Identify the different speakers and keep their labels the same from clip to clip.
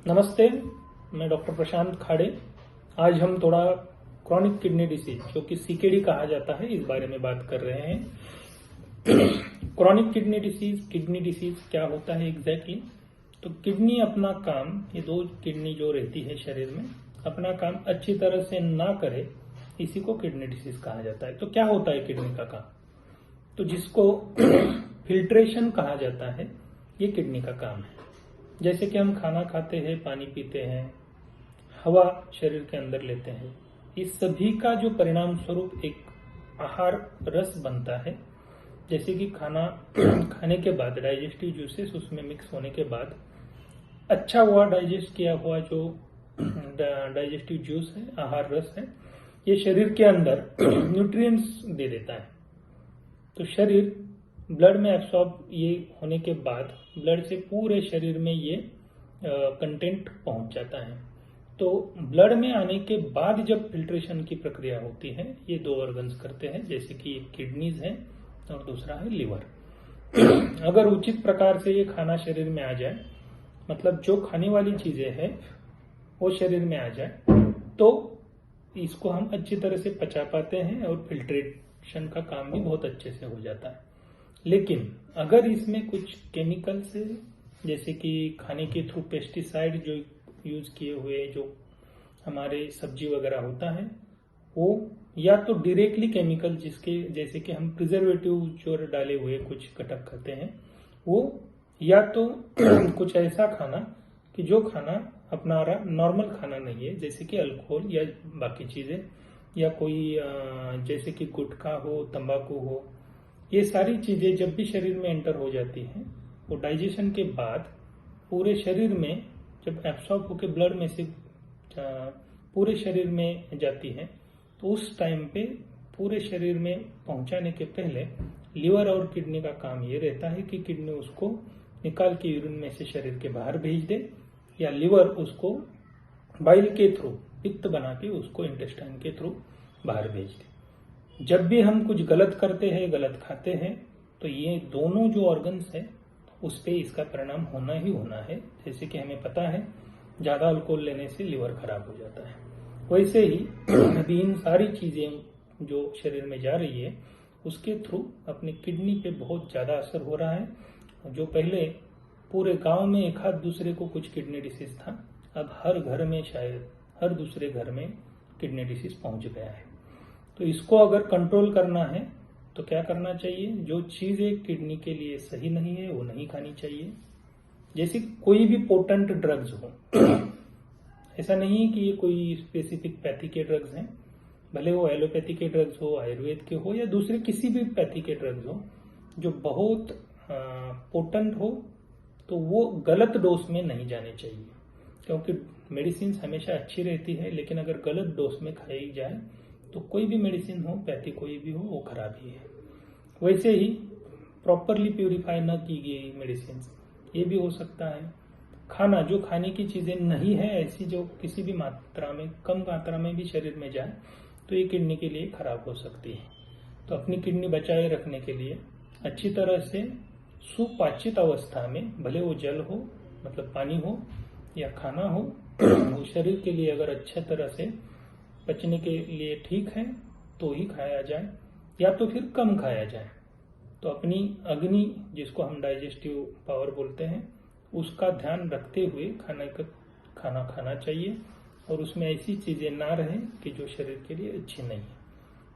Speaker 1: नमस्ते, मैं डॉक्टर प्रशांत खाड़े। आज हम थोड़ा क्रॉनिक किडनी डिसीज जो कि सीकेडी कहा जाता है, इस बारे में बात कर रहे हैं। क्रॉनिक किडनी डिसीज क्या होता है एग्जैक्टली? तो किडनी अपना काम, ये दो किडनी जो रहती है शरीर में, अपना काम अच्छी तरह से ना करे, इसी को किडनी डिसीज कहा जाता है। तो क्या होता है किडनी का काम? तो जिसको फिल्ट्रेशन कहा जाता है, ये किडनी का काम है। जैसे कि हम खाना खाते हैं, पानी पीते हैं, हवा शरीर के अंदर लेते हैं, इस सभी का जो परिणाम स्वरूप एक आहार रस बनता है। जैसे कि खाना खाने के बाद डाइजेस्टिव जूसेस उसमें मिक्स होने के बाद अच्छा हुआ डाइजेस्ट किया हुआ जो डाइजेस्टिव जूस है, आहार रस है, ये शरीर के अंदर न्यूट्रिएंट्स दे देता है। तो शरीर ब्लड में एब्सॉर्ब ये होने के बाद ब्लड से पूरे शरीर में ये कंटेंट पहुंच जाता है। तो ब्लड में आने के बाद जब फिल्ट्रेशन की प्रक्रिया होती है, ये दो ऑर्गन्स करते हैं, जैसे कि एक किडनीज है और दूसरा है लिवर। अगर उचित प्रकार से ये खाना शरीर में आ जाए, मतलब जो खाने वाली चीजें हैं वो शरीर में आ जाए, तो इसको हम अच्छी तरह से पचा पाते हैं और फिल्ट्रेशन का काम भी बहुत अच्छे से हो जाता है। लेकिन अगर इसमें कुछ केमिकल से, जैसे कि खाने के थ्रू पेस्टिसाइड जो यूज किए हुए जो हमारे सब्जी वगैरह होता है, वो या तो डायरेक्टली केमिकल, जिसके जैसे कि हम प्रिजर्वेटिव जो डाले हुए कुछ घटक खाते हैं वो, या तो कुछ ऐसा खाना कि जो खाना अपना नॉर्मल खाना नहीं है, जैसे कि अल्कोहल या बाकी चीजें, या कोई जैसे कि गुटखा हो, तंबाकू हो, ये सारी चीजें जब भी शरीर में एंटर हो जाती हैं, वो डाइजेशन के बाद पूरे शरीर में जब एब्सॉर्ब होकर ब्लड में से पूरे शरीर में जाती है, तो उस टाइम पे पूरे शरीर में पहुंचाने के पहले लिवर और किडनी का काम ये रहता है कि किडनी उसको निकाल के यूरिन में से शरीर के बाहर भेज दे, या लिवर उसको बाइल के थ्रू, पित्त बना के उसको इंटेस्टाइन के थ्रू बाहर भेज दे। जब भी हम कुछ गलत करते हैं, गलत खाते हैं, तो ये दोनों जो ऑर्गन्स है उस पे इसका परिणाम होना ही होना है। जैसे कि हमें पता है ज्यादा अल्कोहल लेने से लिवर खराब हो जाता है, वैसे ही अभी इन सारी चीजें जो शरीर में जा रही है उसके थ्रू अपने किडनी पे बहुत ज्यादा असर हो रहा है। जो पहले पूरे गांव में एक हाथ दूसरे को कुछ किडनी डिसीज था, अब हर घर में, शायद हर दूसरे घर में किडनी डिसीज पहुंच गया है। तो इसको अगर कंट्रोल करना है तो क्या करना चाहिए? जो चीजें किडनी के लिए सही नहीं है वो नहीं खानी चाहिए। जैसे कोई भी पोटेंट ड्रग्स हो, ऐसा नहीं है कि ये कोई स्पेसिफिक पैथी के ड्रग्स हैं, भले वो एलोपैथी के ड्रग्स हो, आयुर्वेद के हो, या दूसरे किसी भी पैथी के ड्रग्स हो, जो बहुत पोटेंट हो, तो वो गलत डोज में नहीं जाने चाहिए। क्योंकि मेडिसिन हमेशा अच्छी रहती है, लेकिन अगर गलत डोज में खाई जाए तो कोई भी मेडिसिन हो, पैथी कोई भी हो, वो खराब ही है। वैसे ही प्रॉपरली प्यूरिफाई न की गई मेडिसिन, ये भी हो सकता है। खाना, जो खाने की चीजें नहीं है ऐसी, जो किसी भी मात्रा में, कम मात्रा में भी शरीर में जाए, तो ये किडनी के लिए खराब हो सकती है। तो अपनी किडनी बचाए रखने के लिए अच्छी तरह से सुपाचित अवस्था में, भले वो जल हो, मतलब पानी हो, या खाना हो, वो शरीर के लिए अगर अच्छा तरह से पचने के लिए ठीक है तो ही खाया जाए, या तो फिर कम खाया जाए। तो अपनी अग्नि, जिसको हम डाइजेस्टिव पावर बोलते हैं, उसका ध्यान रखते हुए खाना खाना चाहिए, और उसमें ऐसी चीजें ना रहें कि जो शरीर के लिए अच्छी नहीं है।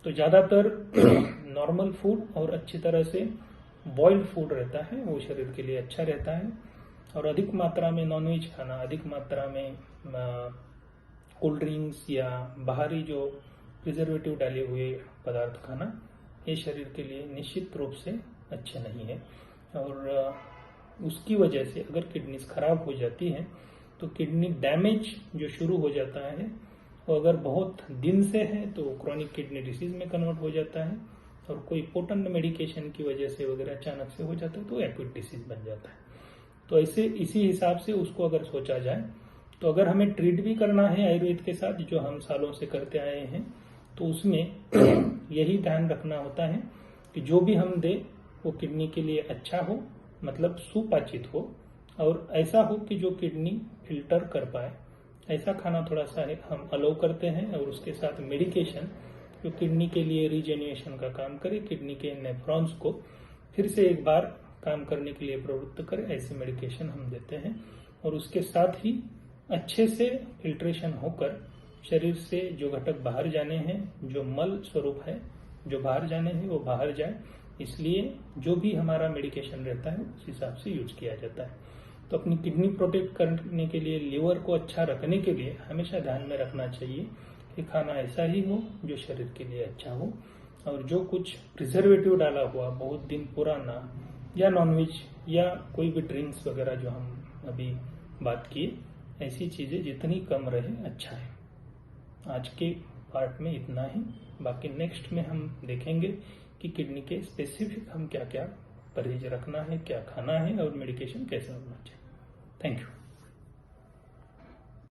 Speaker 1: तो ज्यादातर नॉर्मल फूड और अच्छी तरह से बॉइल्ड फूड रहता है, वो शरीर के लिए अच्छा रहता है। और अधिक मात्रा में नॉनवेज खाना, अधिक मात्रा में कोल्ड ड्रिंक्स या बाहरी जो प्रिजर्वेटिव डाले हुए पदार्थ खाना, ये शरीर के लिए निश्चित रूप से अच्छे नहीं है। और उसकी वजह से अगर किडनीज खराब हो जाती है तो किडनी डैमेज जो शुरू हो जाता है, वो अगर बहुत दिन से है तो क्रॉनिक किडनी डिसीज में कन्वर्ट हो जाता है, और कोई पोटेंट मेडिकेशन की वजह से वगैरह अचानक से हो जाता है तो एक्यूट डिसीज बन जाता है। तो ऐसे इसी हिसाब से उसको अगर सोचा जाए, तो अगर हमें ट्रीट भी करना है आयुर्वेद के साथ, जो हम सालों से करते आए हैं, तो उसमें यही ध्यान रखना होता है कि जो भी हम दे वो किडनी के लिए अच्छा हो, मतलब सुपाचित हो, और ऐसा हो कि जो किडनी फिल्टर कर पाए, ऐसा खाना थोड़ा सा हम अलाउ करते हैं। और उसके साथ मेडिकेशन जो किडनी के लिए रीजेन्युएशन का काम करे, किडनी के नेफ्रॉन्स को फिर से एक बार काम करने के लिए प्रवृत्त करे, ऐसे मेडिकेशन हम देते हैं। और उसके साथ ही अच्छे से फिल्ट्रेशन होकर शरीर से जो घटक बाहर जाने हैं, जो मल स्वरूप है जो बाहर जाने हैं, वो बाहर जाए। इसलिए जो भी हमारा मेडिकेशन रहता है उस हिसाब से यूज किया जाता है। तो अपनी किडनी प्रोटेक्ट करने के लिए, लीवर को अच्छा रखने के लिए हमेशा ध्यान में रखना चाहिए कि खाना ऐसा ही हो जो शरीर के लिए अच्छा हो। और जो कुछ प्रिजर्वेटिव डाला हुआ, बहुत दिन पुराना, या नॉनवेज या कोई भी ड्रिंक्स वगैरह जो हम अभी बात किए, ऐसी चीजें जितनी कम रहे अच्छा है। आज के पार्ट में इतना ही। बाकी नेक्स्ट में हम देखेंगे कि किडनी के स्पेसिफिक हम क्या क्या परहेज रखना है, क्या खाना है और मेडिकेशन कैसे होना चाहिए। Thank you.